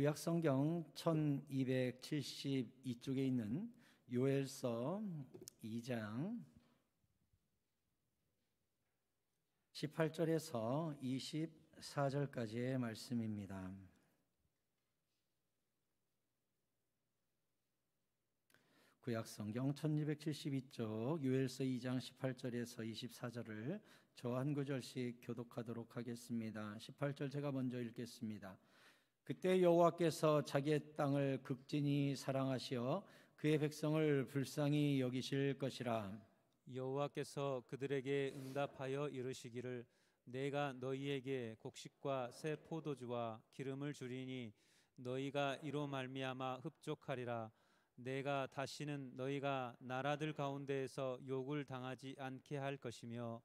구약 성경 1272쪽에 있는 요엘서 2장 18절에서 24절까지의 말씀입니다. 구약 성경 1272쪽 요엘서 2장 18절에서 24절을 저 한 구절씩 교독하도록 하겠습니다. 18절 제가 먼저 읽겠습니다. 그때 여호와께서 자기의 땅을 극진히 사랑하시어 그의 백성을 불쌍히 여기실 것이라. 여호와께서 그들에게 응답하여 이르시기를 내가 너희에게 곡식과 새 포도주와 기름을 주리니 너희가 이로 말미암아 흡족하리라. 내가 다시는 너희가 나라들 가운데에서 욕을 당하지 않게 할 것이며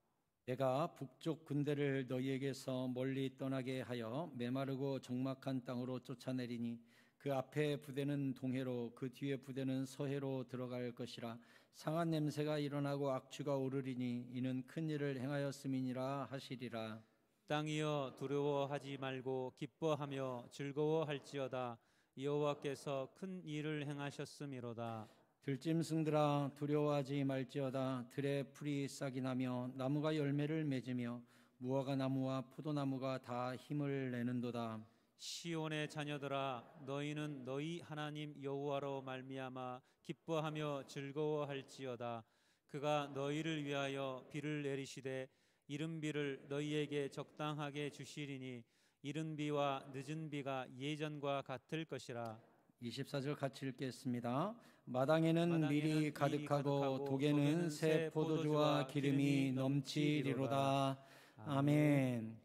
내가 북쪽 군대를 너희에게서 멀리 떠나게 하여 메마르고 적막한 땅으로 쫓아내리니 그 앞에 부대는 동해로 그 뒤에 부대는 서해로 들어갈 것이라. 상한 냄새가 일어나고 악취가 오르리니 이는 큰 일을 행하였음이니라 하시리라. 땅이여 두려워하지 말고 기뻐하며 즐거워할지어다. 여호와께서 큰 일을 행하셨음이로다. 들짐승들아 두려워하지 말지어다. 들의 풀이 싹이 나며 나무가 열매를 맺으며 무화과 나무와 포도나무가 다 힘을 내는도다. 시온의 자녀들아 너희는 너희 하나님 여호와로 말미암아 기뻐하며 즐거워할지어다. 그가 너희를 위하여 비를 내리시되 이른 비를 너희에게 적당하게 주시리니 이른 비와 늦은 비가 예전과 같을 것이라. 24절 같이 읽겠습니다. 마당에는 밀이 가득하고 독에는 새 포도주와 기름이 넘치리로다. 아멘.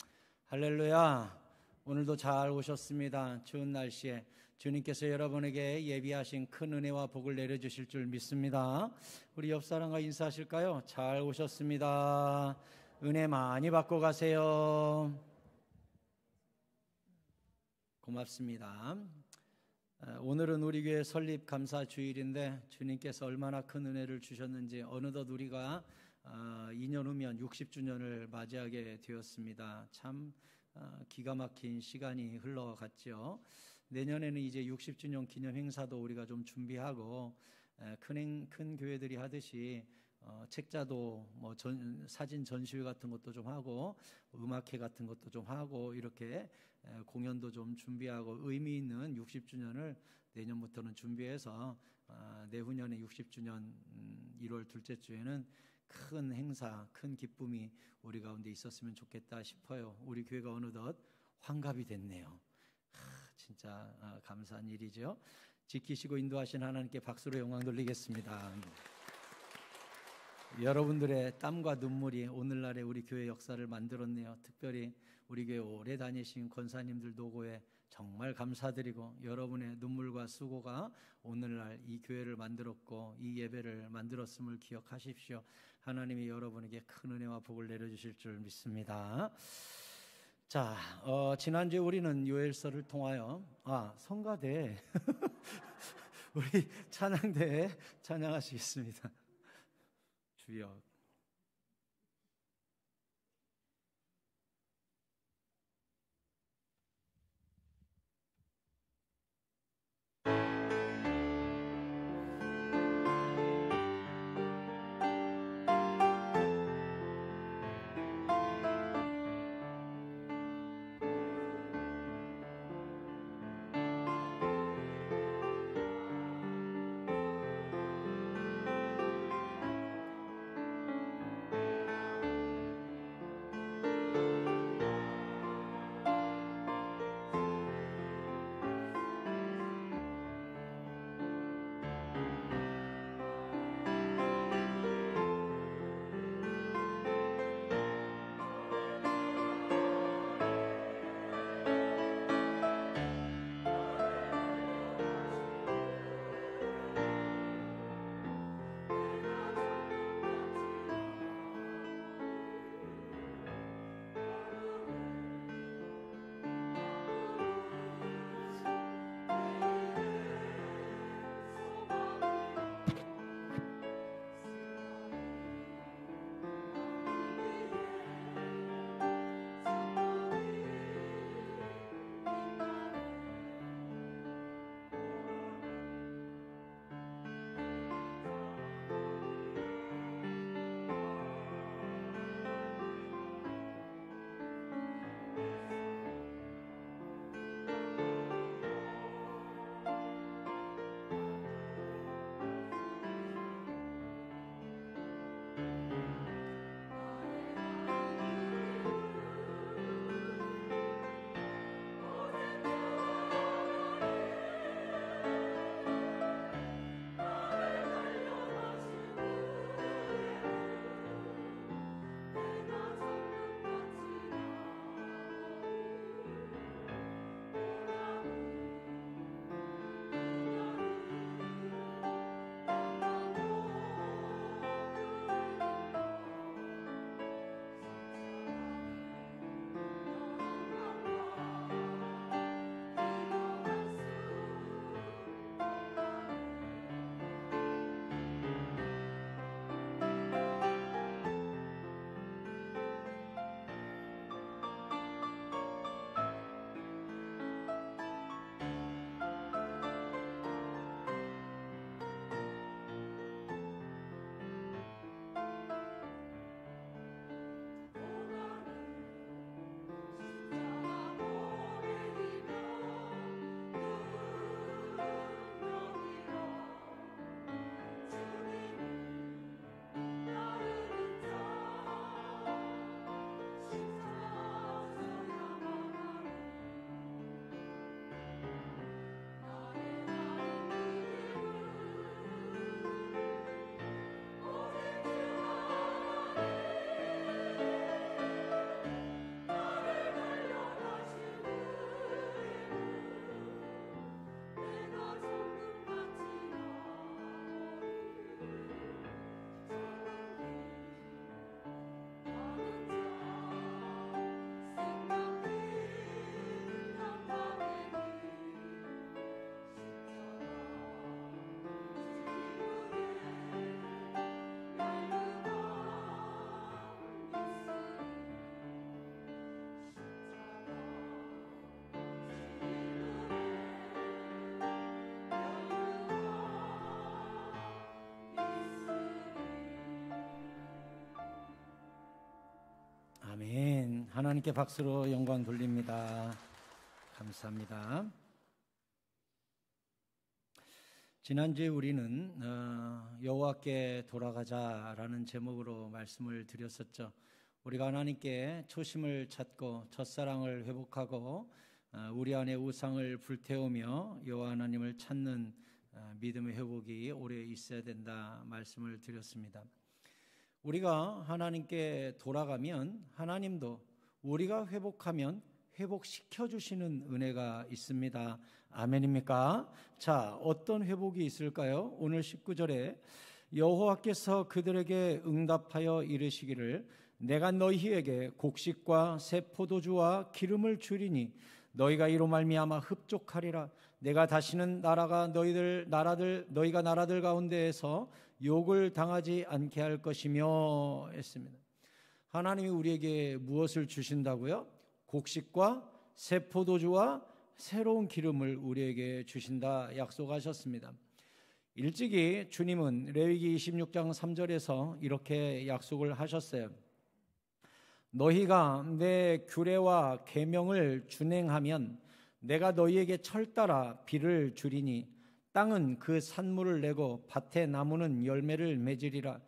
할렐루야. 오늘도 잘 오셨습니다. 추운 날씨에 주님께서 여러분에게 예비하신 큰 은혜와 복을 내려주실 줄 믿습니다. 우리 옆 사람과 인사하실까요? 잘 오셨습니다. 은혜 많이 받고 가세요. 고맙습니다. 오늘은 우리 교회 설립 감사 주일인데 주님께서 얼마나 큰 은혜를 주셨는지 어느덧 우리가 2년 후면 60주년을 맞이하게 되었습니다. 참 기가 막힌 시간이 흘러갔죠. 내년에는 이제 60주년 기념 행사도 우리가 좀 준비하고 큰 교회들이 하듯이 책자도 뭐 사진 전시회 같은 것도 좀 하고 음악회 같은 것도 좀 하고 이렇게 공연도 좀 준비하고 의미 있는 60주년을 내년부터는 준비해서 내후년에 60주년 1월 둘째 주에는 큰 행사, 큰 기쁨이 우리 가운데 있었으면 좋겠다 싶어요. 우리 교회가 어느덧 환갑이 됐네요. 진짜 감사한 일이죠. 지키시고 인도하신 하나님께 박수로 영광 돌리겠습니다. 여러분들의 땀과 눈물이 오늘날의 우리 교회 역사를 만들었네요. 특별히 우리 교회 오래 다니신 권사님들 노고에 정말 감사드리고 여러분의 눈물과 수고가 오늘날 이 교회를 만들었고 이 예배를 만들었음을 기억하십시오. 하나님이 여러분에게 큰 은혜와 복을 내려주실 줄 믿습니다. 자, 지난주에 우리는 요엘서를 통하여 성가대 우리 찬양대에 찬양하시겠습니다. 주여. 하나님께 박수로 영광 돌립니다. 감사합니다. 지난주에 우리는 여호와께 돌아가자라는 제목으로 말씀을 드렸었죠. 우리가 하나님께 초심을 찾고 첫사랑을 회복하고 우리 안에 우상을 불태우며 여호와 하나님을 찾는 믿음의 회복이 오래 있어야 된다 말씀을 드렸습니다. 우리가 하나님께 돌아가면 하나님도 우리가 회복하면 회복시켜 주시는 은혜가 있습니다. 아멘입니까? 자, 어떤 회복이 있을까요? 오늘 19절에 여호와께서 그들에게 응답하여 이르시기를 내가 너희에게 곡식과 새 포도주와 기름을 주리니 너희가 이로 말미암아 흡족하리라. 내가 다시는 너희가 나라들 가운데에서 욕을 당하지 않게 할 것이며 했습니다. 하나님이 우리에게 무엇을 주신다고요? 곡식과 새 포도주와 새로운 기름을 우리에게 주신다 약속하셨습니다. 일찍이 주님은 레위기 26장 3절에서 이렇게 약속을 하셨어요. 너희가 내 규례와 계명을 준행하면 내가 너희에게 철따라 비를 주리니 땅은 그 산물을 내고 밭의 나무는 열매를 맺으리라.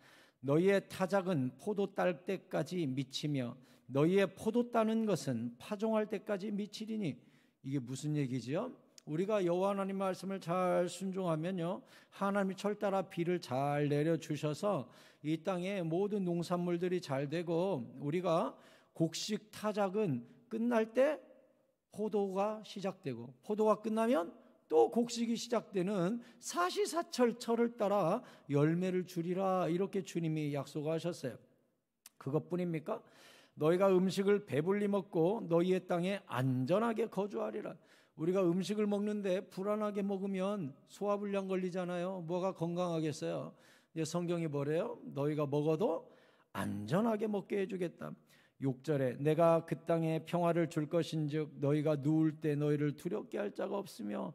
너희의 타작은 포도 딸 때까지 미치며 너희의 포도 따는 것은 파종할 때까지 미치리니. 이게 무슨 얘기죠? 우리가 여호와 하나님 말씀을 잘 순종하면요, 하나님이 철따라 비를 잘 내려주셔서 이 땅에 모든 농산물들이 잘 되고 우리가 곡식 타작은 끝날 때 포도가 시작되고 포도가 끝나면 또 곡식이 시작되는 사시사철 따라 열매를 주리라 이렇게 주님이 약속하셨어요. 그것뿐입니까? 너희가 음식을 배불리 먹고 너희의 땅에 안전하게 거주하리라. 우리가 음식을 먹는데 불안하게 먹으면 소화불량 걸리잖아요. 뭐가 건강하겠어요? 이제 성경이 뭐래요? 너희가 먹어도 안전하게 먹게 해주겠다. 6절에 내가 그 땅에 평화를 줄 것인즉 너희가 누울 때 너희를 두렵게 할 자가 없으며.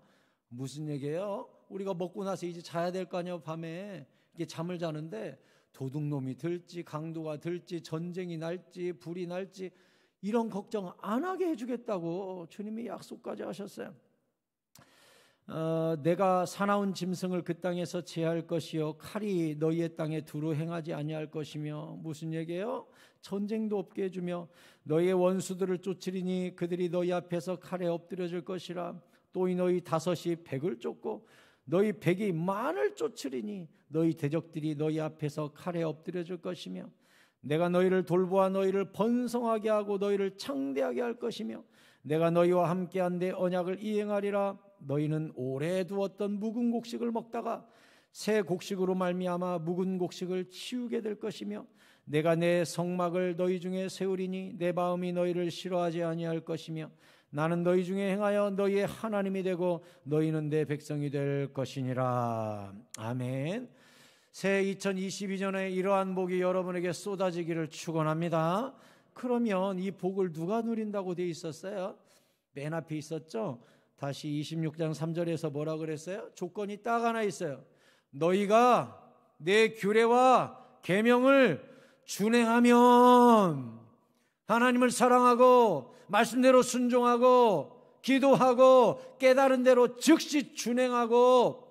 무슨 얘기예요? 우리가 먹고 나서 이제 자야 될 거 아니에요. 밤에 이게 잠을 자는데 도둑놈이 들지 강도가 들지 전쟁이 날지 불이 날지 이런 걱정 안 하게 해주겠다고 주님이 약속까지 하셨어요. 내가 사나운 짐승을 그 땅에서 제할 것이요 칼이 너희의 땅에 두루 행하지 아니할 것이며. 무슨 얘기예요? 전쟁도 없게 해주며 너희의 원수들을 쫓으리니 그들이 너희 앞에서 칼에 엎드려질 것이라. 또 너희 다섯이 백을 쫓고 너희 백이 만을 쫓으리니 너희 대적들이 너희 앞에서 칼에 엎드려질 것이며 내가 너희를 돌보아 너희를 번성하게 하고 너희를 창대하게 할 것이며 내가 너희와 함께한 내 언약을 이행하리라. 너희는 오래 두었던 묵은 곡식을 먹다가 새 곡식으로 말미암아 묵은 곡식을 치우게 될 것이며 내가 내 성막을 너희 중에 세우리니 내 마음이 너희를 싫어하지 아니할 것이며 나는 너희 중에 행하여 너희의 하나님이 되고 너희는 내 백성이 될 것이니라. 아멘. 새 2022년에 이러한 복이 여러분에게 쏟아지기를 축원합니다. 그러면 이 복을 누가 누린다고 돼 있었어요? 맨 앞에 있었죠. 다시 26장 3절에서 뭐라 그랬어요? 조건이 딱 하나 있어요. 너희가 내 규례와 계명을 준행하면, 하나님을 사랑하고 말씀대로 순종하고 기도하고 깨달은 대로 즉시 준행하고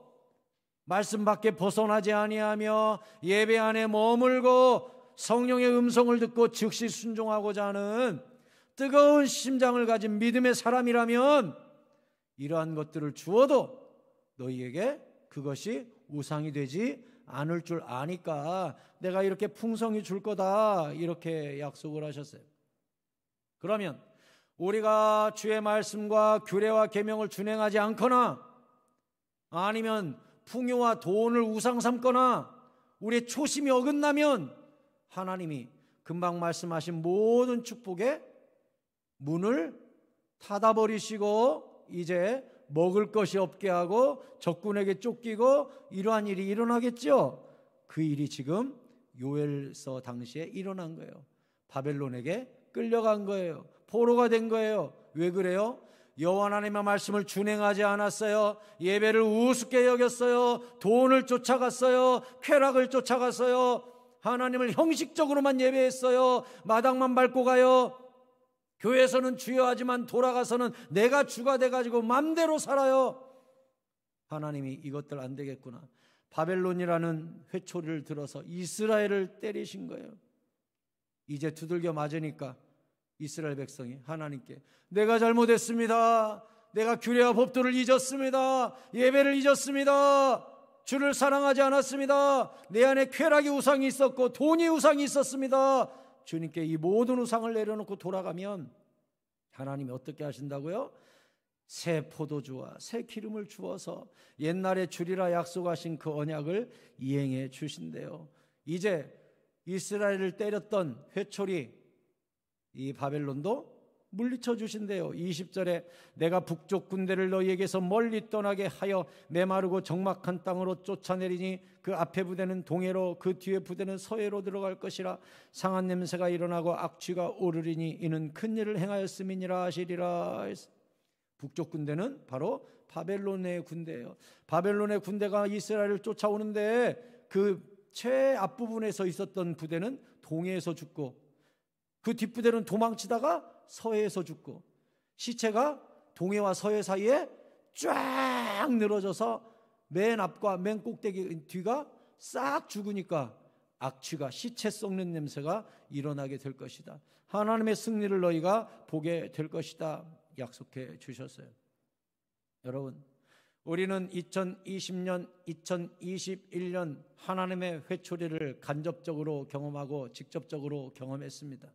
말씀 밖에 벗어나지 아니하며 예배 안에 머물고 성령의 음성을 듣고 즉시 순종하고자 하는 뜨거운 심장을 가진 믿음의 사람이라면 이러한 것들을 주어도 너희에게 그것이 우상이 되지 않을 줄 아니까 내가 이렇게 풍성히 줄 거다 이렇게 약속을 하셨어요. 그러면 우리가 주의 말씀과 규례와 계명을 준행하지 않거나 아니면 풍요와 돈을 우상 삼거나 우리의 초심이 어긋나면 하나님이 금방 말씀하신 모든 축복의 문을 닫아버리시고 이제 먹을 것이 없게 하고 적군에게 쫓기고 이러한 일이 일어나겠죠. 그 일이 지금 요엘서 당시에 일어난 거예요. 바벨론에게 끌려간 거예요. 포로가 된 거예요. 왜 그래요? 여호와 하나님의 말씀을 준행하지 않았어요. 예배를 우습게 여겼어요. 돈을 쫓아갔어요. 쾌락을 쫓아갔어요. 하나님을 형식적으로만 예배했어요. 마당만 밟고 가요. 교회에서는 주여 하지만 돌아가서는 내가 주가 돼가지고 맘대로 살아요. 하나님이 이것들 안 되겠구나. 바벨론이라는 회초리를 들어서 이스라엘을 때리신 거예요. 이제 두들겨 맞으니까 이스라엘 백성이 하나님께 내가 잘못했습니다. 내가 규례와 법도를 잊었습니다. 예배를 잊었습니다. 주를 사랑하지 않았습니다. 내 안에 쾌락의 우상이 있었고 돈이 우상이 있었습니다. 주님께 이 모든 우상을 내려놓고 돌아가면 하나님이 어떻게 하신다고요? 새 포도주와 새 기름을 주어서 옛날에 주리라 약속하신 그 언약을 이행해 주신대요. 이제 이스라엘을 때렸던 회초리 이 바벨론도 물리쳐 주신대요. 20절에 내가 북쪽 군대를 너희에게서 멀리 떠나게 하여 메마르고 적막한 땅으로 쫓아내리니 그 앞에 부대는 동해로 그 뒤에 부대는 서해로 들어갈 것이라. 상한 냄새가 일어나고 악취가 오르리니 이는 큰 일을 행하였음이니라 하시리라. 북쪽 군대는 바로 바벨론의 군대예요. 바벨론의 군대가 이스라엘을 쫓아오는데 그 최앞부분에서 있었던 부대는 동해에서 죽고 그 뒷부대는 도망치다가 서해에서 죽고 시체가 동해와 서해 사이에 쫙 늘어져서 맨 앞과 맨 꼭대기 뒤가 싹 죽으니까 악취가 시체 썩는 냄새가 일어나게 될 것이다. 하나님의 승리를 너희가 보게 될 것이다 약속해 주셨어요. 여러분, 우리는 2020년, 2021년 하나님의 회초리를 간접적으로 경험하고 직접적으로 경험했습니다.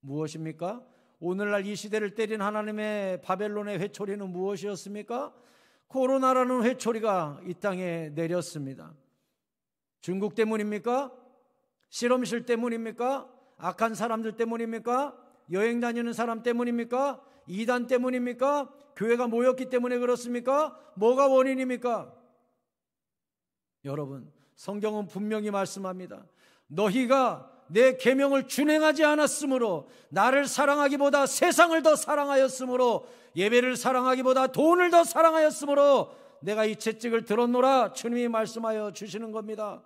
무엇입니까? 오늘날 이 시대를 때린 하나님의 바벨론의 회초리는 무엇이었습니까? 코로나라는 회초리가 이 땅에 내렸습니다. 중국 때문입니까? 실험실 때문입니까? 악한 사람들 때문입니까? 여행 다니는 사람 때문입니까? 이단 때문입니까? 교회가 모였기 때문에 그렇습니까? 뭐가 원인입니까? 여러분, 성경은 분명히 말씀합니다. 너희가 내 계명을 준행하지 않았으므로, 나를 사랑하기보다 세상을 더 사랑하였으므로, 예배를 사랑하기보다 돈을 더 사랑하였으므로 내가 이 채찍을 들었노라 주님이 말씀하여 주시는 겁니다.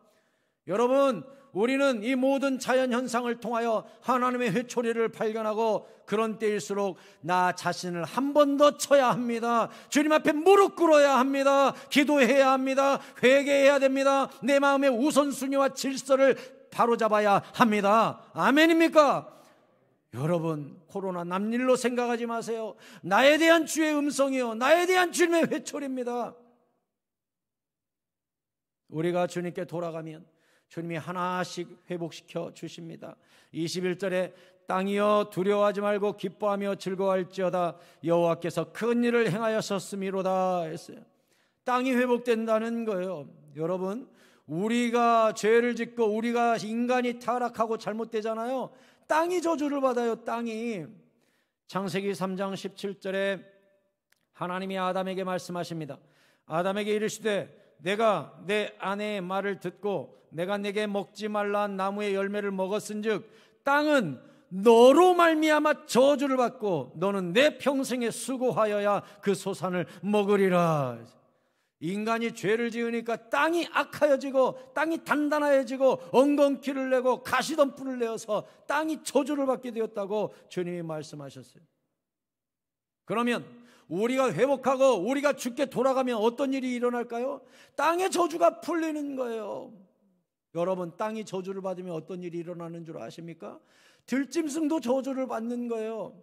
여러분, 우리는 이 모든 자연현상을 통하여 하나님의 회초리를 발견하고 그런 때일수록 나 자신을 한 번 더 쳐야 합니다. 주님 앞에 무릎 꿇어야 합니다. 기도해야 합니다. 회개해야 됩니다. 내 마음의 우선순위와 질서를 바로잡아야 합니다. 아멘입니까? 여러분, 코로나 남일로 생각하지 마세요. 나에 대한 주의 음성이요, 나에 대한 주님의 회초리입니다. 우리가 주님께 돌아가면 주님이 하나씩 회복시켜 주십니다. 21절에 땅이여 두려워하지 말고 기뻐하며 즐거워할지어다 여호와께서 큰 일을 행하셨음이로다 했어요. 땅이 회복된다는 거예요. 여러분, 우리가 죄를 짓고 우리가 인간이 타락하고 잘못되잖아요. 땅이 저주를 받아요. 땅이. 창세기 3장 17절에 하나님이 아담에게 말씀하십니다. 아담에게 이르시되 내가 내 아내의 말을 듣고 내가 내게 먹지 말라 나무의 열매를 먹었은즉 땅은 너로 말미암아 저주를 받고 너는 내 평생에 수고하여야 그 소산을 먹으리라. 인간이 죄를 지으니까 땅이 악하여지고 땅이 단단해지고 엉겅퀴를 내고 가시덤불을 내어서 땅이 저주를 받게 되었다고 주님이 말씀하셨어요. 그러면 우리가 회복하고 우리가 주께 돌아가면 어떤 일이 일어날까요? 땅의 저주가 풀리는 거예요. 여러분, 땅이 저주를 받으면 어떤 일이 일어나는 줄 아십니까? 들짐승도 저주를 받는 거예요.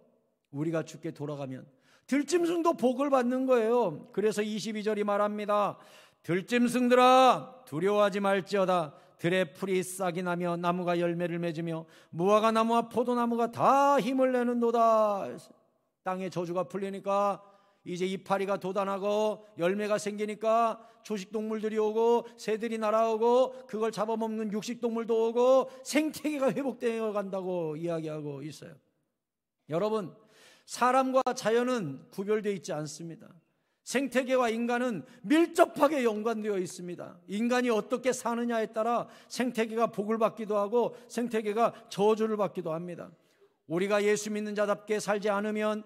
우리가 주께 돌아가면 들짐승도 복을 받는 거예요. 그래서 22절이 말합니다. 들짐승들아 두려워하지 말지어다. 들의 풀이 싹이 나며 나무가 열매를 맺으며 무화과 나무와 포도나무가 다 힘을 내는도다. 땅의 저주가 풀리니까 이제 이파리가 돋아나고 열매가 생기니까 초식동물들이 오고 새들이 날아오고 그걸 잡아먹는 육식동물도 오고 생태계가 회복되어 간다고 이야기하고 있어요. 여러분, 사람과 자연은 구별되어 있지 않습니다. 생태계와 인간은 밀접하게 연관되어 있습니다. 인간이 어떻게 사느냐에 따라 생태계가 복을 받기도 하고 생태계가 저주를 받기도 합니다. 우리가 예수 믿는 자답게 살지 않으면,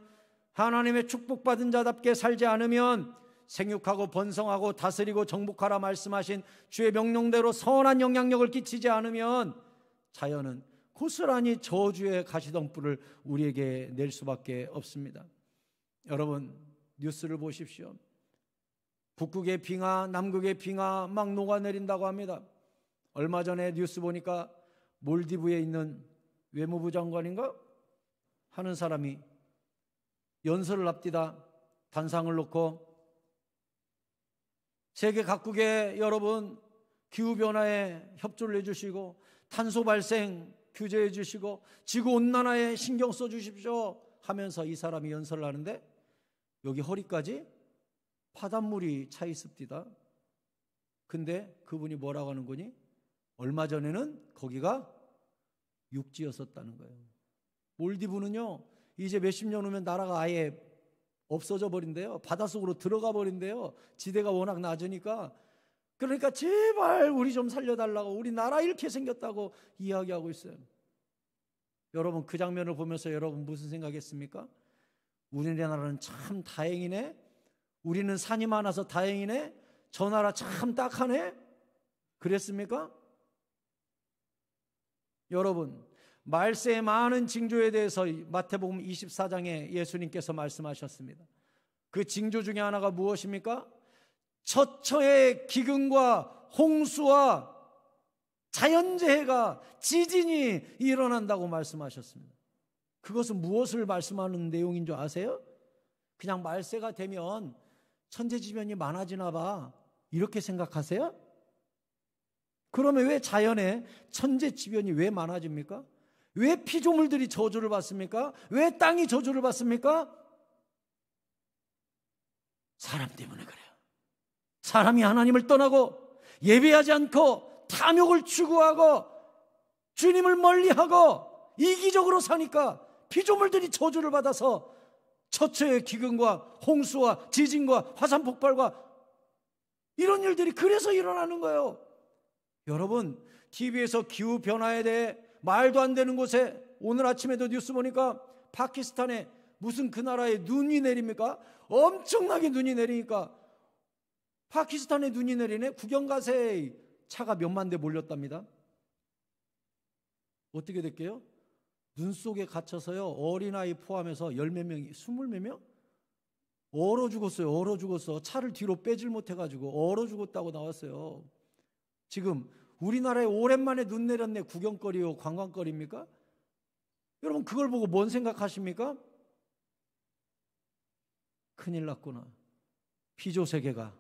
하나님의 축복받은 자답게 살지 않으면, 생육하고 번성하고 다스리고 정복하라 말씀하신 주의 명령대로 선한 영향력을 끼치지 않으면 자연은 고스란히 저주의 가시덤불을 우리에게 낼 수밖에 없습니다. 여러분, 뉴스를 보십시오. 북극의 빙하, 남극의 빙하 막 녹아내린다고 합니다. 얼마 전에 뉴스 보니까 몰디브에 있는 외무부 장관인가 하는 사람이 연설을 앞뒤다 단상을 놓고 세계 각국에 여러분 기후변화에 협조를 해주시고 탄소 발생 규제해 주시고 지구온난화에 신경 써주십시오 하면서 이 사람이 연설을 하는데 여기 허리까지 바닷물이 차 있습니다. 근데 그분이 뭐라고 하는 거니? 얼마 전에는 거기가 육지였었다는 거예요. 몰디브는요 이제 몇십 년 후면 나라가 아예 없어져 버린대요. 바닷속으로 들어가 버린대요. 지대가 워낙 낮으니까. 그러니까 제발 우리 좀 살려달라고, 우리 나라 이렇게 생겼다고 이야기하고 있어요. 여러분, 그 장면을 보면서 여러분 무슨 생각했습니까? 우리나라는 참 다행이네, 우리는 산이 많아서 다행이네, 저 나라 참 딱하네, 그랬습니까? 여러분, 말세의 많은 징조에 대해서 마태복음 24장에 예수님께서 말씀하셨습니다. 그 징조 중에 하나가 무엇입니까? 처처의 기근과 홍수와 자연재해가, 지진이 일어난다고 말씀하셨습니다. 그것은 무엇을 말씀하는 내용인 줄 아세요? 그냥 말세가 되면 천재지변이 많아지나 봐, 이렇게 생각하세요? 그러면 왜 자연에 천재지변이 왜 많아집니까? 왜 피조물들이 저주를 받습니까? 왜 땅이 저주를 받습니까? 사람 때문에 그래요. 사람이 하나님을 떠나고 예배하지 않고 탐욕을 추구하고 주님을 멀리하고 이기적으로 사니까 피조물들이 저주를 받아서 처처의 기근과 홍수와 지진과 화산 폭발과 이런 일들이 그래서 일어나는 거예요. 여러분, TV에서 기후변화에 대해 말도 안 되는 곳에, 오늘 아침에도 뉴스 보니까 파키스탄에 무슨 그 나라에 눈이 내립니까? 엄청나게 눈이 내리니까 파키스탄에 눈이 내리네? 구경 가세요. 차가 몇만 대 몰렸답니다. 어떻게 됐게요? 눈 속에 갇혀서요, 어린아이 포함해서 열몇 명이, 20몇 명? 얼어 죽었어요. 얼어 죽었어. 차를 뒤로 빼질 못해가지고 얼어 죽었다고 나왔어요. 지금 우리나라에 오랜만에 눈 내렸네. 구경거리요, 관광거리입니까? 여러분, 그걸 보고 뭔 생각하십니까? 큰일 났구나. 피조세계가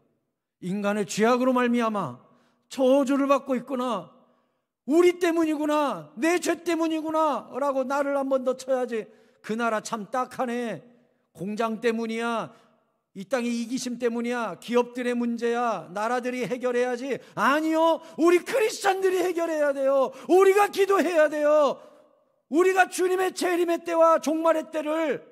인간의 죄악으로 말미암아 저주를 받고 있구나. 우리 때문이구나, 내 죄 때문이구나 라고 나를 한 번 더 쳐야지. 그 나라 참 딱하네. 공장 때문이야, 이 땅의 이기심 때문이야, 기업들의 문제야, 나라들이 해결해야지. 아니요, 우리 크리스찬들이 해결해야 돼요. 우리가 기도해야 돼요. 우리가 주님의 재림의 때와 종말의 때를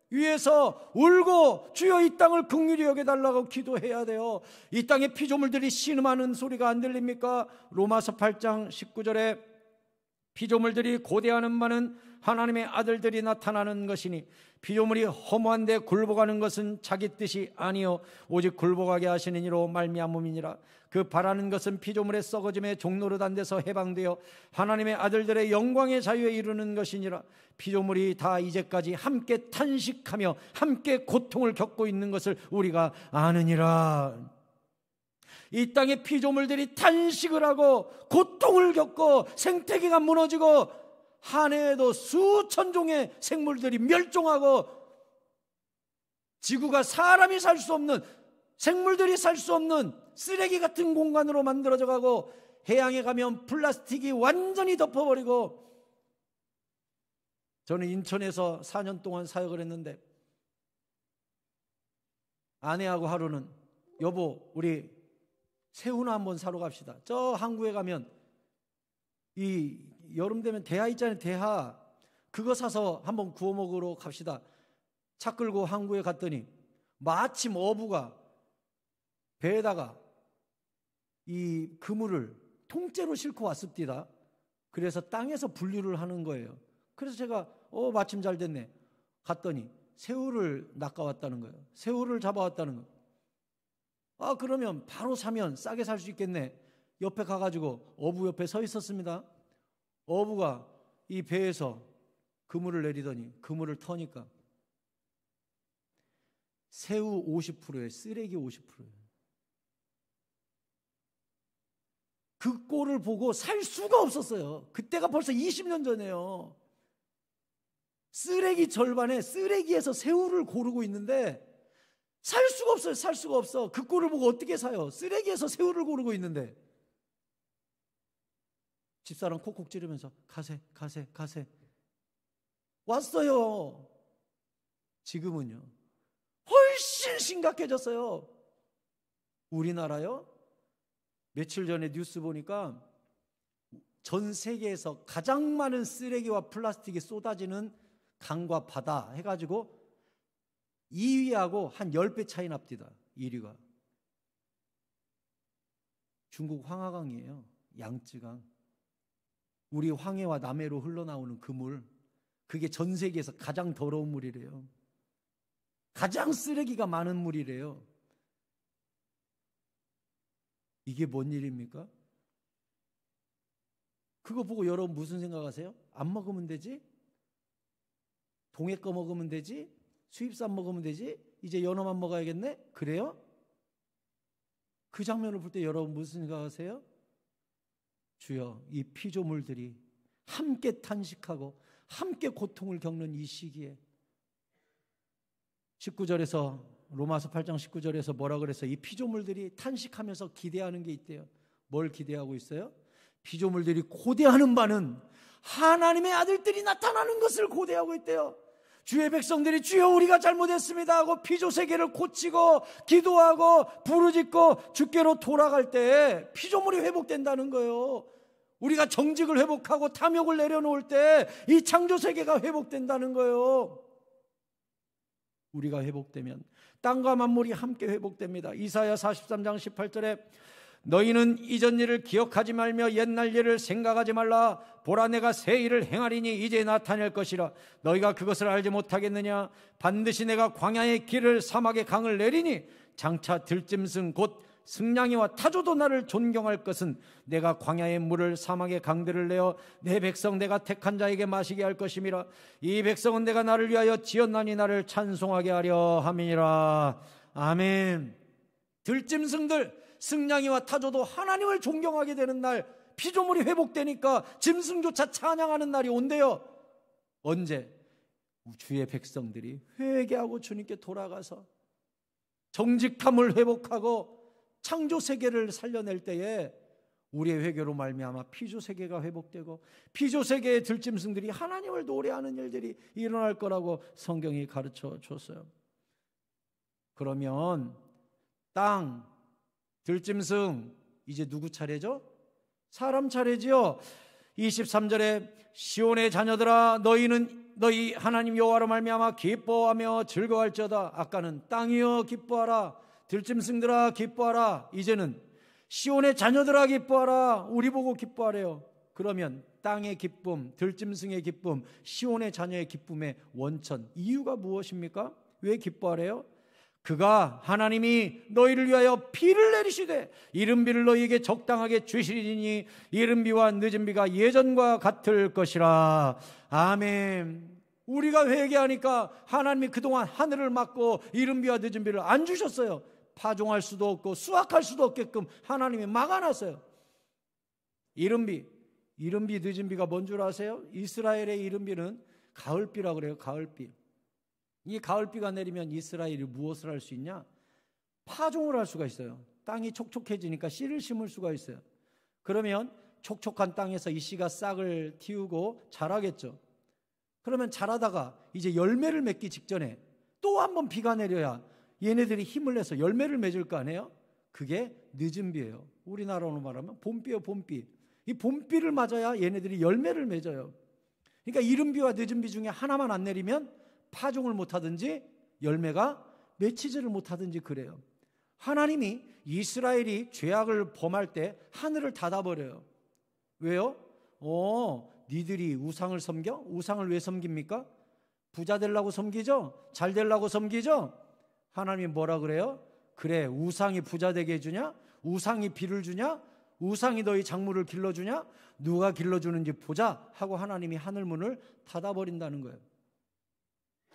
위해서 울고 주여 이 땅을 긍휼히 여겨달라고 기도해야 돼요. 이 땅의 피조물들이 신음하는 소리가 안 들립니까? 로마서 8장 19절에 피조물들이 고대하는 바는 하나님의 아들들이 나타나는 것이니 피조물이 허무한데 굴복하는 것은 자기 뜻이 아니요 오직 굴복하게 하시는 이로 말미암음이니라. 그 바라는 것은 피조물의 썩어짐의 종노릇한 데서 해방되어 하나님의 아들들의 영광의 자유에 이르는 것이니라. 피조물이 다 이제까지 함께 탄식하며 함께 고통을 겪고 있는 것을 우리가 아느니라. 이 땅의 피조물들이 탄식을 하고 고통을 겪고 생태계가 무너지고 한 해에도 수천 종의 생물들이 멸종하고 지구가 사람이 살 수 없는, 생물들이 살 수 없는 쓰레기 같은 공간으로 만들어져 가고, 해양에 가면 플라스틱이 완전히 덮어버리고. 저는 인천에서 4년 동안 사역을 했는데 아내하고 하루는 여보 우리 새우나 한번 사러 갑시다. 저 항구에 가면 이 여름 되면 대하 있잖아요. 대하, 그거 사서 한번 구워 먹으러 갑시다. 차 끌고 항구에 갔더니 마침 어부가 배에다가 이 그물을 통째로 싣고 왔습니다. 그래서 땅에서 분류를 하는 거예요. 그래서 제가 마침 잘 됐네 갔더니 새우를 낚아왔다는 거예요. 새우를 잡아왔다는 거예요. 아, 그러면 바로 사면 싸게 살 수 있겠네. 옆에 가가지고 어부 옆에 서 있었습니다. 어부가 이 배에서 그물을 내리더니 그물을 터니까 새우 50%에 쓰레기 50%예요. 그 꼴을 보고 살 수가 없었어요. 그때가 벌써 20년 전이에요. 쓰레기 절반에 쓰레기에서 새우를 고르고 있는데 살 수가 없어요. 살 수가 없어. 그 꼴을 보고 어떻게 사요? 쓰레기에서 새우를 고르고 있는데. 집사람 콕콕 찌르면서 가세 가세 가세 왔어요. 지금은요 훨씬 심각해졌어요. 우리나라요 며칠 전에 뉴스 보니까 전 세계에서 가장 많은 쓰레기와 플라스틱이 쏟아지는 강과 바다 해가지고 2위하고 한 10배 차이 납니다. 1위가 중국 황하강이에요. 양쯔강. 우리 황해와 남해로 흘러나오는 그 물, 그게 전 세계에서 가장 더러운 물이래요. 가장 쓰레기가 많은 물이래요. 이게 뭔 일입니까? 그거 보고 여러분 무슨 생각하세요? 안 먹으면 되지? 동해 거 먹으면 되지? 수입산 먹으면 되지? 이제 연어만 먹어야겠네? 그래요? 그 장면을 볼 때 여러분 무슨 생각하세요? 주여, 이 피조물들이 함께 탄식하고 함께 고통을 겪는 이 시기에 19절에서 로마서 8장 19절에서 뭐라 그랬어? 이 피조물들이 탄식하면서 기대하는 게 있대요. 뭘 기대하고 있어요? 피조물들이 고대하는 바는 하나님의 아들들이 나타나는 것을 고대하고 있대요. 주의 백성들이 주여 우리가 잘못했습니다 하고 피조세계를 고치고 기도하고 부르짖고 주께로 돌아갈 때 피조물이 회복된다는 거예요. 우리가 정직을 회복하고 탐욕을 내려놓을 때 이 창조세계가 회복된다는 거예요. 우리가 회복되면 땅과 만물이 함께 회복됩니다. 이사야 43장 18절에 너희는 이전 일을 기억하지 말며 옛날 일을 생각하지 말라. 보라 내가 새 일을 행하리니 이제 나타낼 것이라. 너희가 그것을 알지 못하겠느냐. 반드시 내가 광야의 길을 사막의 강을 내리니 장차 들짐승 곧 승냥이와 타조도 나를 존경할 것은 내가 광야의 물을 사막의 강들을 내어 내 백성 내가 택한 자에게 마시게 할 것임이라. 이 백성은 내가 나를 위하여 지었나니 나를 찬송하게 하려 함이니라. 아멘. 들짐승들 승냥이와 타조도 하나님을 존경하게 되는 날, 피조물이 회복되니까 짐승조차 찬양하는 날이 온대요. 언제? 주의 백성들이 회개하고 주님께 돌아가서 정직함을 회복하고 창조세계를 살려낼 때에 우리의 회개로 말미암아 피조세계가 회복되고 피조세계의 들짐승들이 하나님을 노래하는 일들이 일어날 거라고 성경이 가르쳐 줬어요. 그러면 땅, 들짐승 이제 누구 차례죠? 사람 차례지요. 23절에 시온의 자녀들아 너희 하나님 여호와로 말미암아 기뻐하며 즐거워할지어다. 아까는 땅이여 기뻐하라, 들짐승들아 기뻐하라. 이제는 시온의 자녀들아 기뻐하라. 우리 보고 기뻐하래요. 그러면 땅의 기쁨, 들짐승의 기쁨, 시온의 자녀의 기쁨의 원천, 이유가 무엇입니까? 왜 기뻐하래요? 그가 하나님이 너희를 위하여 비를 내리시되 이른 비를 너희에게 적당하게 주시리니 이른 비와 늦은 비가 예전과 같을 것이라. 아멘. 우리가 회개하니까 하나님이 그동안 하늘을 막고 이른 비와 늦은 비를 안 주셨어요. 파종할 수도 없고 수확할 수도 없게끔 하나님이 막아놨어요. 이른 비, 늦은 비가 뭔 줄 아세요? 이스라엘의 이른 비는 가을비라고 그래요. 가을비. 이 가을비가 내리면 이스라엘이 무엇을 할 수 있냐? 파종을 할 수가 있어요. 땅이 촉촉해지니까 씨를 심을 수가 있어요. 그러면 촉촉한 땅에서 이 씨가 싹을 틔우고 자라겠죠. 그러면 자라다가 이제 열매를 맺기 직전에 또 한 번 비가 내려야 얘네들이 힘을 내서 열매를 맺을 거 아니에요? 그게 늦은 비예요. 우리나라로 말하면 봄비예요. 봄비. 이 봄비를 맞아야 얘네들이 열매를 맺어요. 그러니까 이른 비와 늦은 비 중에 하나만 안 내리면 파종을 못하든지 열매가 맺히지를 못하든지 그래요. 하나님이 이스라엘이 죄악을 범할 때 하늘을 닫아버려요. 왜요? 니들이 우상을 섬겨? 우상을 왜 섬깁니까? 부자 되려고 섬기죠? 잘 되려고 섬기죠? 하나님이 뭐라 그래요? 그래, 우상이 부자 되게 해주냐? 우상이 비를 주냐? 우상이 너희 작물을 길러주냐? 누가 길러주는지 보자 하고 하나님이 하늘문을 닫아버린다는 거예요.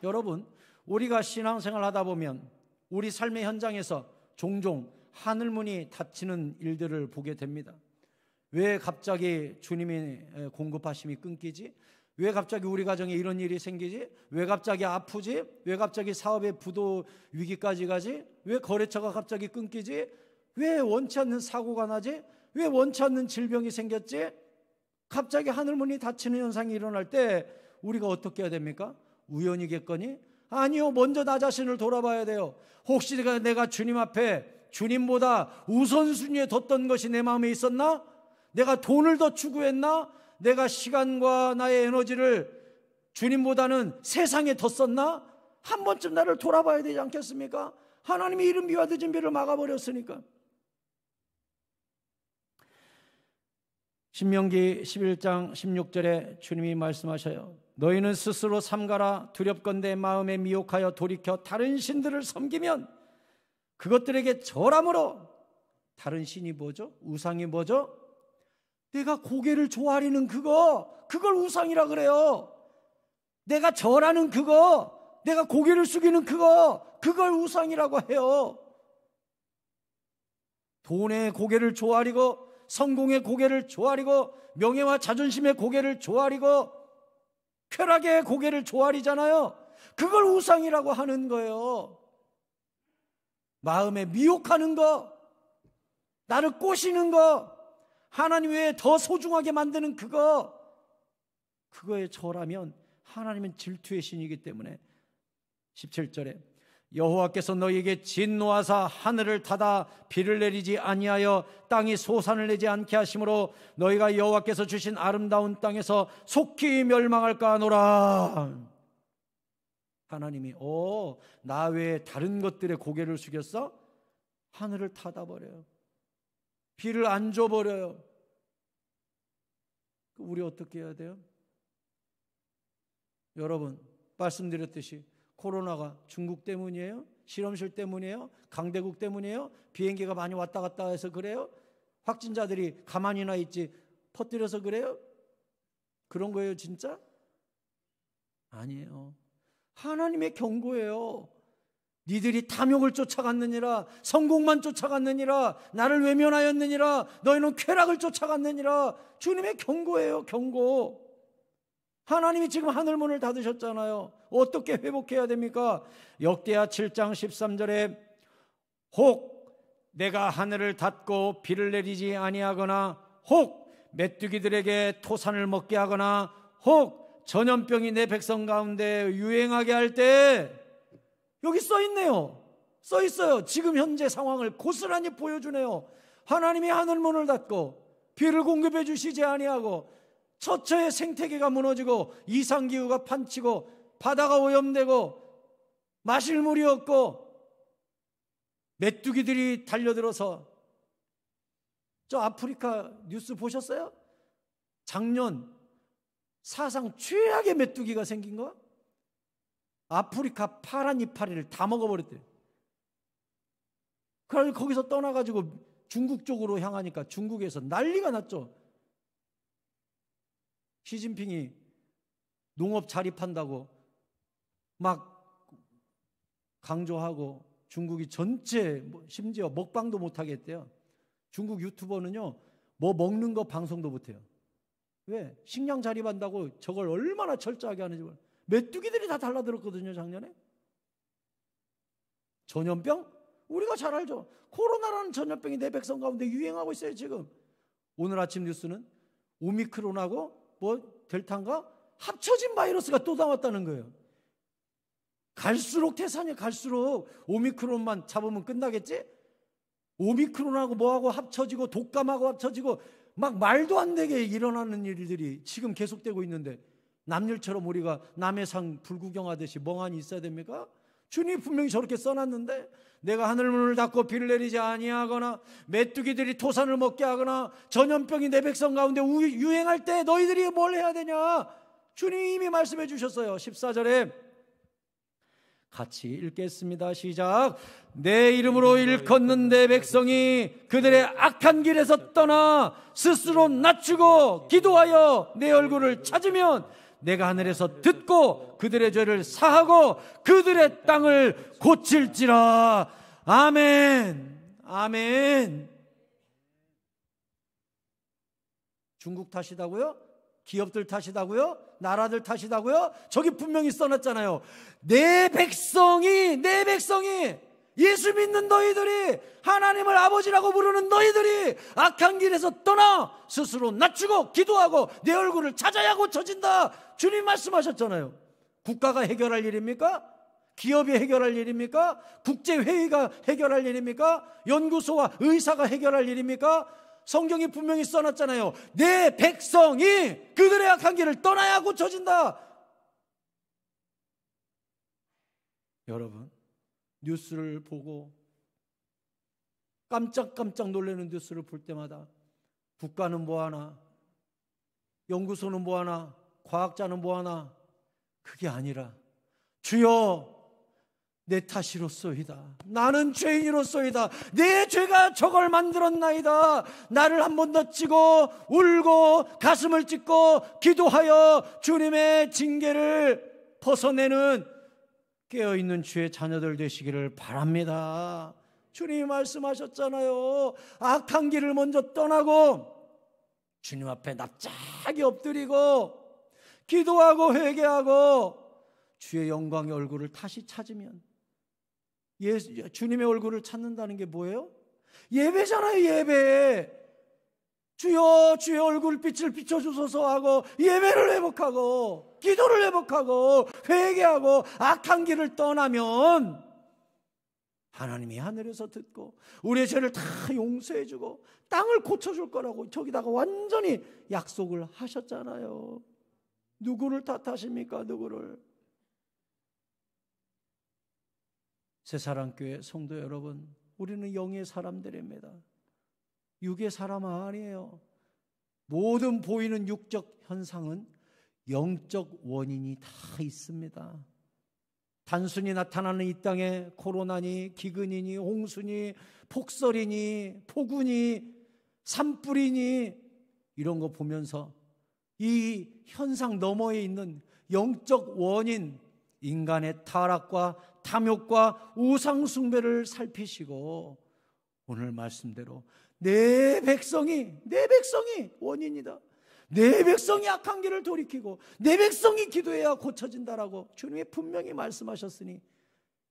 여러분, 우리가 신앙생활 하다 보면 우리 삶의 현장에서 종종 하늘문이 닫히는 일들을 보게 됩니다. 왜 갑자기 주님의 공급하심이 끊기지? 왜 갑자기 우리 가정에 이런 일이 생기지? 왜 갑자기 아프지? 왜 갑자기 사업의 부도 위기까지 가지? 왜 거래처가 갑자기 끊기지? 왜 원치 않는 사고가 나지? 왜 원치 않는 질병이 생겼지? 갑자기 하늘문이 닫히는 현상이 일어날 때 우리가 어떻게 해야 됩니까? 우연이겠거니? 아니요, 먼저 나 자신을 돌아봐야 돼요. 혹시 내가 주님 앞에 주님보다 우선순위에 뒀던 것이 내 마음에 있었나? 내가 돈을 더 추구했나? 내가 시간과 나의 에너지를 주님보다는 세상에 뒀었나? 한 번쯤 나를 돌아봐야 되지 않겠습니까? 하나님이 이른 비와 늦은 비를 막아버렸으니까. 신명기 11장 16절에 주님이 말씀하셔요. 너희는 스스로 삼가라. 두렵건대 마음에 미혹하여 돌이켜 다른 신들을 섬기면 그것들에게 절함으로. 다른 신이 뭐죠? 우상이 뭐죠? 내가 고개를 조아리는 그걸 우상이라 그래요. 내가 절하는 그거, 내가 고개를 숙이는 그걸 우상이라고 해요. 돈의 고개를 조아리고, 성공의 고개를 조아리고, 명예와 자존심의 고개를 조아리고, 쾌락의 고개를 조아리잖아요. 그걸 우상이라고 하는 거예요. 마음에 미혹하는 거, 나를 꼬시는 거, 하나님 외에 더 소중하게 만드는 그거에 절하면 하나님은 질투의 신이기 때문에 17절에 여호와께서 너희에게 진노하사 하늘을 닫아 비를 내리지 아니하여 땅이 소산을 내지 않게 하심으로 너희가 여호와께서 주신 아름다운 땅에서 속히 멸망할까 하노라. 하나님이 나 외에 다른 것들에 고개를 숙였어? 하늘을 닫아버려요. 비를 안 줘버려요. 우리 어떻게 해야 돼요? 여러분, 말씀드렸듯이 코로나가 중국 때문이에요? 실험실 때문이에요? 강대국 때문이에요? 비행기가 많이 왔다 갔다 해서 그래요? 확진자들이 가만히나 있지 퍼뜨려서 그래요? 그런 거예요 진짜? 아니에요. 하나님의 경고예요. 니들이 탐욕을 쫓아갔느니라, 성공만 쫓아갔느니라, 나를 외면하였느니라, 너희는 쾌락을 쫓아갔느니라. 주님의 경고예요. 경고. 하나님이 지금 하늘문을 닫으셨잖아요. 어떻게 회복해야 됩니까? 역대하 7장 13절에 혹 내가 하늘을 닫고 비를 내리지 아니하거나 혹 메뚜기들에게 토산을 먹게 하거나 혹 전염병이 내 백성 가운데 유행하게 할 때, 여기 써있네요. 써있어요. 지금 현재 상황을 고스란히 보여주네요. 하나님이 하늘문을 닫고 비를 공급해 주시지 아니하고 처처의 생태계가 무너지고 이상기후가 판치고 바다가 오염되고 마실 물이 없고 메뚜기들이 달려들어서, 저 아프리카 뉴스 보셨어요? 작년 사상 최악의 메뚜기가 생긴 거? 아프리카 파란 이파리를 다 먹어버렸대요. 그래서 거기서 떠나가지고 중국 쪽으로 향하니까 중국에서 난리가 났죠. 시진핑이 농업 자립한다고 막 강조하고 중국이 전체 심지어 먹방도 못하게 했대요. 중국 유튜버는요, 뭐 먹는 거 방송도 못해요. 왜? 식량 자립한다고 저걸 얼마나 철저하게 하는지 몰라요. 메뚜기들이 다 달라들었거든요 작년에. 전염병? 우리가 잘 알죠. 코로나라는 전염병이 내 백성 가운데 유행하고 있어요 지금. 오늘 아침 뉴스는 오미크론하고 델타인가 합쳐진 바이러스가 또 나왔다는 거예요. 갈수록 태산이 갈수록 오미크론만 잡으면 끝나겠지? 오미크론하고 뭐하고 합쳐지고 독감하고 합쳐지고 막 말도 안 되게 일어나는 일들이 지금 계속되고 있는데, 남일처럼 우리가 남의 상 불구경하듯이 멍하니 있어야 됩니까? 주님이 분명히 저렇게 써놨는데, 내가 하늘문을 닫고 비를 내리지 아니하거나 메뚜기들이 토산을 먹게 하거나 전염병이 내 백성 가운데 유행할 때 너희들이 뭘 해야 되냐? 주님이 이미 말씀해 주셨어요. 14절에 같이 읽겠습니다. 시작. 내 이름으로 일컫는 내 백성이 그들의 악한 길에서 떠나 스스로 낮추고 기도하여 내 얼굴을 찾으면 내가 하늘에서 듣고 그들의 죄를 사하고 그들의 땅을 고칠지라. 아멘. 아멘. 중국 탓이다고요? 기업들 탓이다고요? 나라들 탓이다고요? 저기 분명히 써놨잖아요. 내 백성이 예수 믿는 너희들이, 하나님을 아버지라고 부르는 너희들이 악한 길에서 떠나 스스로 낮추고 기도하고 내 얼굴을 찾아야 고쳐진다. 주님 말씀하셨잖아요. 국가가 해결할 일입니까? 기업이 해결할 일입니까? 국제회의가 해결할 일입니까? 연구소와 의사가 해결할 일입니까? 성경이 분명히 써놨잖아요. 내 백성이 그들의 악한 길을 떠나야 고쳐진다. 여러분, 뉴스를 보고 깜짝깜짝 놀라는 뉴스를 볼 때마다 국가는 뭐하나, 연구소는 뭐하나, 과학자는 뭐하나, 그게 아니라 주여 내 탓이로소이다. 나는 죄인이로소이다. 내 죄가 저걸 만들었나이다. 나를 한 번 더 치고 울고 가슴을 찢고 기도하여 주님의 징계를 벗어내는 깨어있는 주의 자녀들 되시기를 바랍니다. 주님이 말씀하셨잖아요. 악한 길을 먼저 떠나고 주님 앞에 납작이 엎드리고 기도하고 회개하고 주의 영광의 얼굴을 다시 찾으면, 주님의 얼굴을 찾는다는 게 뭐예요? 예배잖아요. 예배. 주여 주의 얼굴빛을 비춰주소서 하고 예배를 회복하고 기도를 회복하고 회개하고 악한 길을 떠나면 하나님이 하늘에서 듣고 우리의 죄를 다 용서해주고 땅을 고쳐줄 거라고 저기다가 완전히 약속을 하셨잖아요. 누구를 탓하십니까? 누구를? 새사랑교회 성도 여러분, 우리는 영의 사람들입니다. 육의 사람 아니에요. 모든 보이는 육적 현상은 영적 원인이 다 있습니다. 단순히 나타나는 이 땅에 코로나니 기근이니 홍수니 폭설이니 폭우니 산불이니 이런 거 보면서 이 현상 너머에 있는 영적 원인, 인간의 타락과 탐욕과 우상숭배를 살피시고 오늘 말씀대로 내 백성이 원인이다. 내 백성이 악한 길을 돌이키고 내 백성이 기도해야 고쳐진다라고 주님이 분명히 말씀하셨으니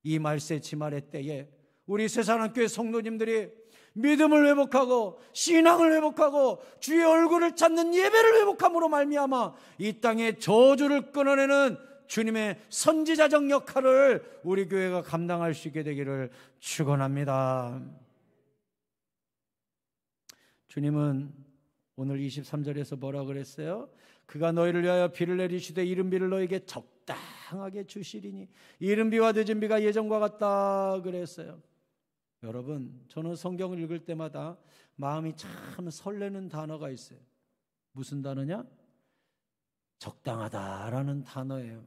이 말세 지말의 때에 우리 새사랑교회 성도님들이 믿음을 회복하고 신앙을 회복하고 주의 얼굴을 찾는 예배를 회복함으로 말미암아 이 땅에 저주를 끊어내는 주님의 선지자적 역할을 우리 교회가 감당할 수 있게 되기를 축원합니다. 주님은 오늘 23절에서 뭐라 그랬어요? 그가 너희를 위하여 비를 내리시되 이른 비를 너희에게 적당하게 주시리니 이른 비와 늦은 비가 예전과 같다 그랬어요. 여러분, 저는 성경을 읽을 때마다 마음이 참 설레는 단어가 있어요. 무슨 단어냐? 적당하다라는 단어예요.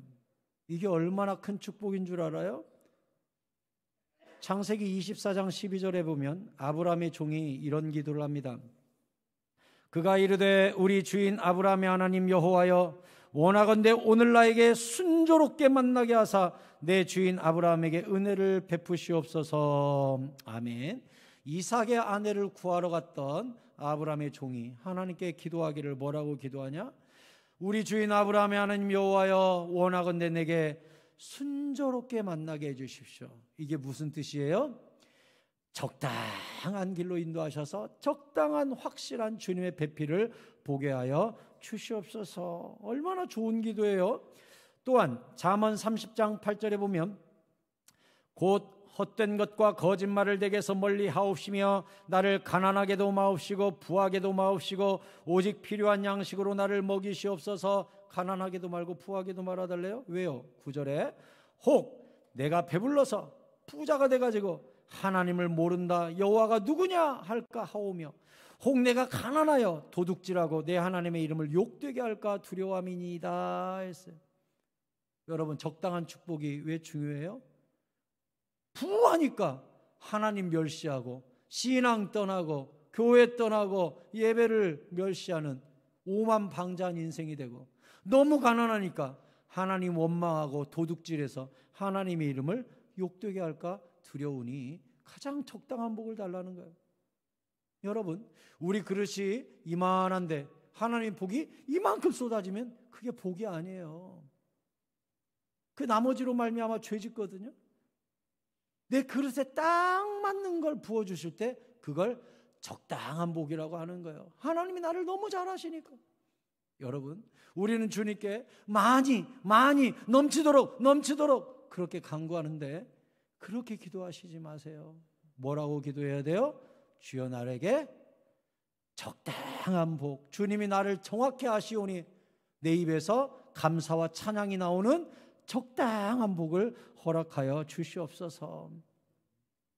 이게 얼마나 큰 축복인 줄 알아요? 창세기 24장 12절에 보면 아브라함의 종이 이런 기도를 합니다. 그가 이르되 우리 주인 아브라함의 하나님 여호와여 원하건대 오늘 나에게 순조롭게 만나게 하사 내 주인 아브라함에게 은혜를 베푸시옵소서. 아멘. 이삭의 아내를 구하러 갔던 아브라함의 종이 하나님께 기도하기를 뭐라고 기도하냐? 우리 주인 아브라함의 하나님 여호와여 원하건대 내게 순조롭게 만나게 해주십시오. 이게 무슨 뜻이에요? 적당한 길로 인도하셔서 적당한 확실한 주님의 배필을 보게 하여 주시옵소서. 얼마나 좋은 기도예요. 또한 잠언 30장 8절에 보면 곧 헛된 것과 거짓말을 내게서 멀리 하옵시며 나를 가난하게도 마옵시고 부하게도 마옵시고 오직 필요한 양식으로 나를 먹이시옵소서. 가난하게도 말고 부하게도 말아달래요. 왜요? 9절에 혹 내가 배불러서 부자가 돼가지고 하나님을 모른다 여호와가 누구냐 할까 하오며 혹 내가 가난하여 도둑질하고 내 하나님의 이름을 욕되게 할까 두려움이니이다 했어요. 여러분, 적당한 축복이 왜 중요해요? 부하니까 하나님 멸시하고 신앙 떠나고 교회 떠나고 예배를 멸시하는 오만방자한 인생이 되고, 너무 가난하니까 하나님 원망하고 도둑질해서 하나님의 이름을 욕되게 할까 두려우니 가장 적당한 복을 달라는 거예요. 여러분, 우리 그릇이 이만한데 하나님 복이 이만큼 쏟아지면 그게 복이 아니에요. 그 나머지로 말미암아 죄짓거든요. 내 그릇에 딱 맞는 걸 부어주실 때 그걸 적당한 복이라고 하는 거예요. 하나님이 나를 너무 잘 아시니까. 여러분, 우리는 주님께 많이 넘치도록 그렇게 간구하는데, 그렇게 기도하시지 마세요. 뭐라고 기도해야 돼요? 주여 나에게 적당한 복, 주님이 나를 정확히 아시오니 내 입에서 감사와 찬양이 나오는 적당한 복을 허락하여 주시옵소서.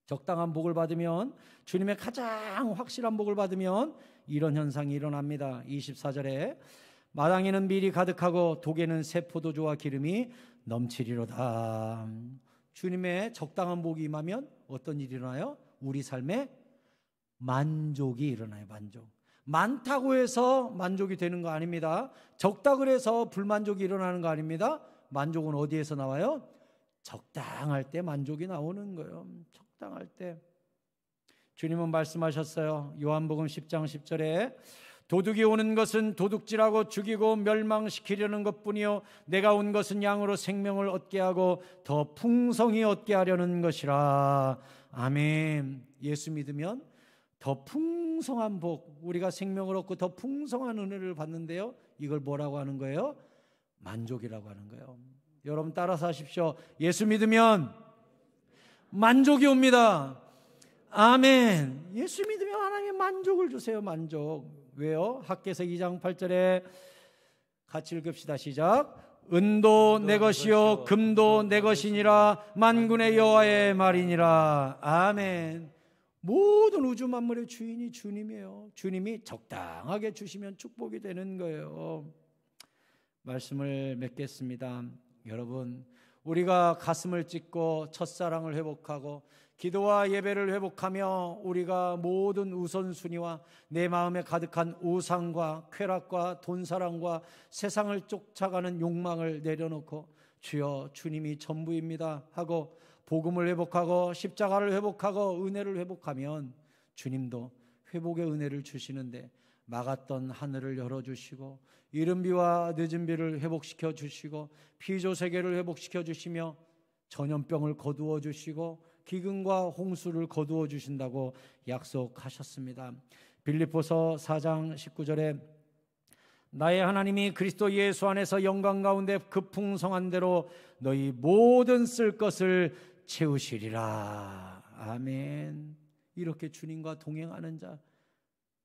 적당한 복을 받으면, 주님의 가장 확실한 복을 받으면 이런 현상이 일어납니다. 24절에 마당에는 밀이 가득하고 독에는 새 포도주와 기름이 넘치리로다. 주님의 적당한 복이 임하면 어떤 일이 일어나요? 우리 삶에 만족이 일어나요. 만족. 많다고 해서 만족이 되는 거 아닙니다. 적다고 해서 불만족이 일어나는 거 아닙니다. 만족은 어디에서 나와요? 적당할 때 만족이 나오는 거예요. 적당할 때. 주님은 말씀하셨어요. 요한복음 10장 10절에 도둑이 오는 것은 도둑질하고 죽이고 멸망시키려는 것뿐이요 내가 온 것은 양으로 생명을 얻게 하고 더 풍성히 얻게 하려는 것이라. 아멘. 예수 믿으면 더 풍성한 복, 우리가 생명을 얻고 더 풍성한 은혜를 받는데요, 이걸 뭐라고 하는 거예요? 만족이라고 하는 거예요. 여러분 따라서 하십시오. 예수 믿으면 만족이 옵니다. 아멘. 예수 믿으면 하나님의 만족을 주세요. 만족. 왜요? 학개서 2장 8절에 같이 읽읍시다. 시작. 은도 내 것이요 금도 내 것이니라 만군의 여호와의 말이니라. 아멘. 모든 우주 만물의 주인이 주님이에요. 주님이 적당하게 주시면 축복이 되는 거예요. 말씀을 맺겠습니다. 여러분, 우리가 가슴을 찢고 첫사랑을 회복하고 기도와 예배를 회복하며 우리가 모든 우선순위와 내 마음에 가득한 우상과 쾌락과 돈사랑과 세상을 쫓아가는 욕망을 내려놓고 주여 주님이 전부입니다 하고 복음을 회복하고 십자가를 회복하고 은혜를 회복하면 주님도 회복의 은혜를 주시는데 막았던 하늘을 열어주시고 이른 비와 늦은 비를 회복시켜 주시고 피조세계를 회복시켜 주시며 전염병을 거두어 주시고 기근과 홍수를 거두어 주신다고 약속하셨습니다. 빌립보서 4장 19절에 나의 하나님이 그리스도 예수 안에서 영광 가운데 그 풍성한 대로 너희 모든 쓸 것을 채우시리라. 아멘. 이렇게 주님과 동행하는 자,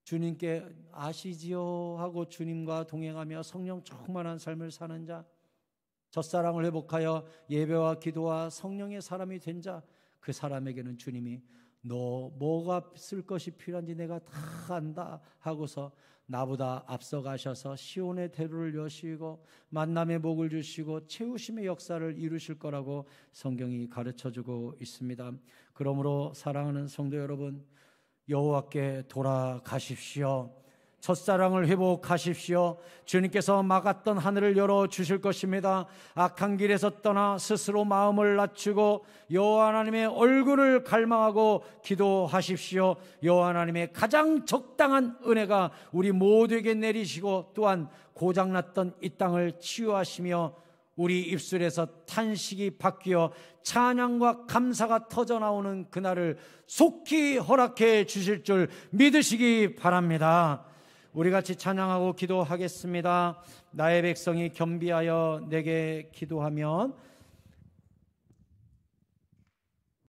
주님께 아시지요 하고 주님과 동행하며 성령 충만한 삶을 사는 자, 첫사랑을 회복하여 예배와 기도와 성령의 사람이 된 자, 그 사람에게는 주님이 너 뭐가 쓸 것이 필요한지 내가 다 안다 하고서 나보다 앞서가셔서 시온의 대로를 여시고 만남의 복을 주시고 채우심의 역사를 이루실 거라고 성경이 가르쳐주고 있습니다. 그러므로 사랑하는 성도 여러분, 여호와께 돌아가십시오. 첫사랑을 회복하십시오. 주님께서 막았던 하늘을 열어주실 것입니다. 악한 길에서 떠나 스스로 마음을 낮추고 여호와 하나님의 얼굴을 갈망하고 기도하십시오. 여호와 하나님의 가장 적당한 은혜가 우리 모두에게 내리시고 또한 고장났던 이 땅을 치유하시며 우리 입술에서 탄식이 바뀌어 찬양과 감사가 터져나오는 그날을 속히 허락해 주실 줄 믿으시기 바랍니다. 우리 같이 찬양하고 기도하겠습니다. 나의 백성이 겸비하여 내게 기도하면